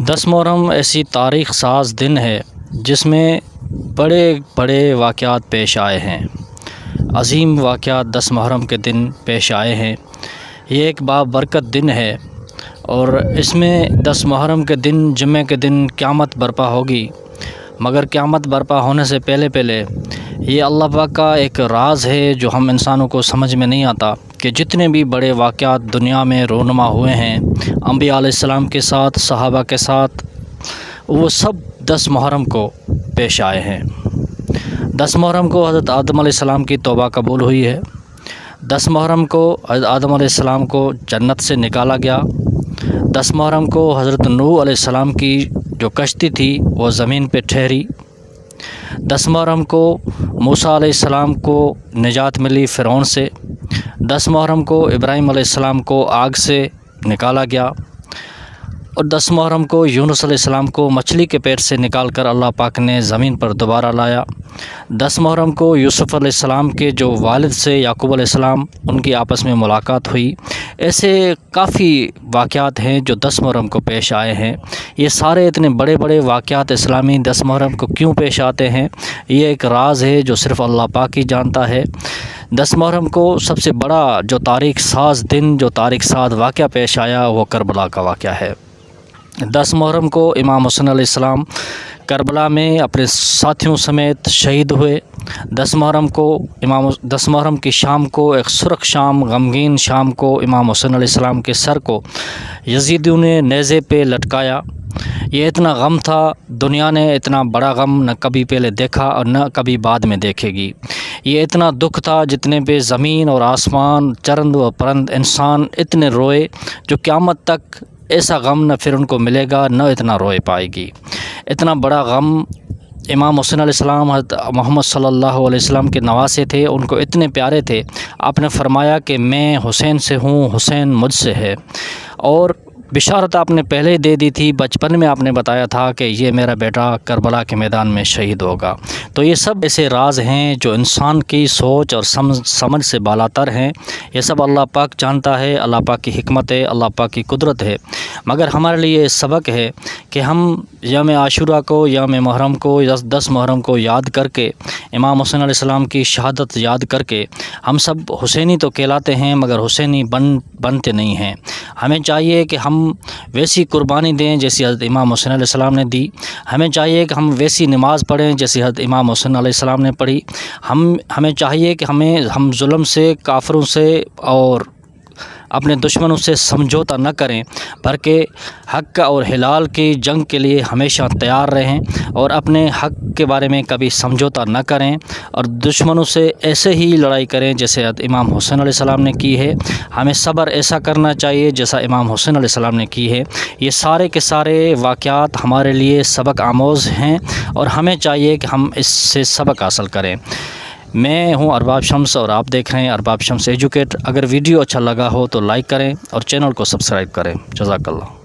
10 محرم ایسی تاریخ ساز دن ہے جس میں بڑے بڑے واقعات پیش آئے ہیں۔ عظیم واقعات 10 محرم کے دن پیش آئے ہیں۔ یہ ایک بابرکت دن ہے اور اس میں 10 محرم کے دن جمعہ کے دن قیامت برپا ہوگی، مگر قیامت برپا ہونے سے پہلے یہ اللہ پاک کا ایک راز ہے جو ہم انسانوں کو سمجھ میں نہیں آتا کہ جتنے بھی بڑے واقعات دنیا میں رونما ہوئے ہیں انبیاء علیہ السلام کے ساتھ، صحابہ کے ساتھ، وہ سب 10 محرم کو پیش آئے ہیں۔ 10 محرم کو حضرت آدم علیہ السلام کی توبہ قبول ہوئی ہے۔ 10 محرم کو حضرت آدم علیہ السلام کو جنت سے نکالا گیا۔ 10 محرم کو حضرت نوح علیہ السلام کی جو کشتی تھی وہ زمین پہ ٹھہری۔ 10 محرم کو موسیٰ علیہ السلام کو نجات ملی فرعون سے۔ 10 محرم کو ابراہیم علیہ السلام کو آگ سے نکالا گیا، اور 10 محرم کو یونس علیہ السلام کو مچھلی کے پیٹ سے نکال کر اللہ پاک نے زمین پر دوبارہ لایا۔ 10 محرم کو یوسف علیہ السلام کے جو والد سے یعقوب علیہ السلام ان کی آپس میں ملاقات ہوئی۔ ایسے کافی واقعات ہیں جو 10 محرم کو پیش آئے ہیں۔ یہ سارے اتنے بڑے بڑے واقعات اسلامی 10 محرم کو کیوں پیش آتے ہیں، یہ ایک راز ہے جو صرف اللہ پاک ہی جانتا ہے۔ 10 محرم کو سب سے بڑا جو تاریخ ساز دن، جو تاریخ ساز واقعہ پیش آیا وہ کربلا کا واقعہ ہے۔ 10 محرم کو امام حسن علیہ السلام کربلا میں اپنے ساتھیوں سمیت شہید ہوئے۔ 10 محرم کی شام کو، ایک سرخ شام، غمگین شام کو، امام حسن علیہ السلام کے سر کو یزیدیوں نے نیزے پہ لٹکایا۔ یہ اتنا غم تھا، دنیا نے اتنا بڑا غم نہ کبھی پہلے دیکھا اور نہ کبھی بعد میں دیکھے گی۔ یہ اتنا دکھ تھا جتنے پہ زمین اور آسمان، چرند و پرند، انسان اتنے روئے جو قیامت تک ایسا غم نہ پھر ان کو ملے گا، نہ اتنا روئے پائے گی۔ اتنا بڑا غم امام حسن علیہ السلام حضرت محمد صلی اللہ علیہ وسلم کے نواسے تھے، ان کو اتنے پیارے تھے۔ آپ نے فرمایا کہ میں حسین سے ہوں، حسین مجھ سے ہے، اور بشارت آپ نے پہلے دے دی تھی، بچپن میں آپ نے بتایا تھا کہ یہ میرا بیٹا کربلا کے میدان میں شہید ہوگا۔ تو یہ سب ایسے راز ہیں جو انسان کی سوچ اور سمجھ سے بالاتر ہیں۔ یہ سب اللہ پاک جانتا ہے، اللہ پاک کی حکمت ہے، اللہ پاک کی قدرت ہے، مگر ہمارے لیے یہ سبق ہے کہ ہم یوم عاشورہ کو، یوم محرم کو، 10 محرم کو یاد کر کے، امام حسن علیہ السلام کی شہادت یاد کر کے، ہم سب حسینی تو کہلاتے ہیں مگر حسینی بنتے نہیں ہیں۔ ہمیں چاہیے کہ ہم ویسی قربانی دیں جیسی حضرت امام حسن علیہ السلام نے دی۔ ہمیں چاہیے کہ ہم ویسی نماز پڑھیں جیسی حضرت امام حسن علیہ السلام نے پڑھی۔ ہمیں چاہیے کہ ہم ظلم سے، کافروں سے اور اپنے دشمنوں سے سمجھوتا نہ کریں، بلکہ حق اور حلال کی جنگ کے لیے ہمیشہ تیار رہیں، اور اپنے حق کے بارے میں کبھی سمجھوتا نہ کریں، اور دشمنوں سے ایسے ہی لڑائی کریں جیسے امام حسن علیہ السلام نے کی ہے۔ ہمیں صبر ایسا کرنا چاہیے جیسا امام حسن علیہ السلام نے کی ہے۔ یہ سارے کے سارے واقعات ہمارے لیے سبق آموز ہیں، اور ہمیں چاہیے کہ ہم اس سے سبق حاصل کریں۔ میں ہوں ارباب شمس اور آپ دیکھ رہے ہیں ارباب شمس ایجوکیٹ۔ اگر ویڈیو اچھا لگا ہو تو لائک کریں اور چینل کو سبسکرائب کریں۔ جزاک اللہ۔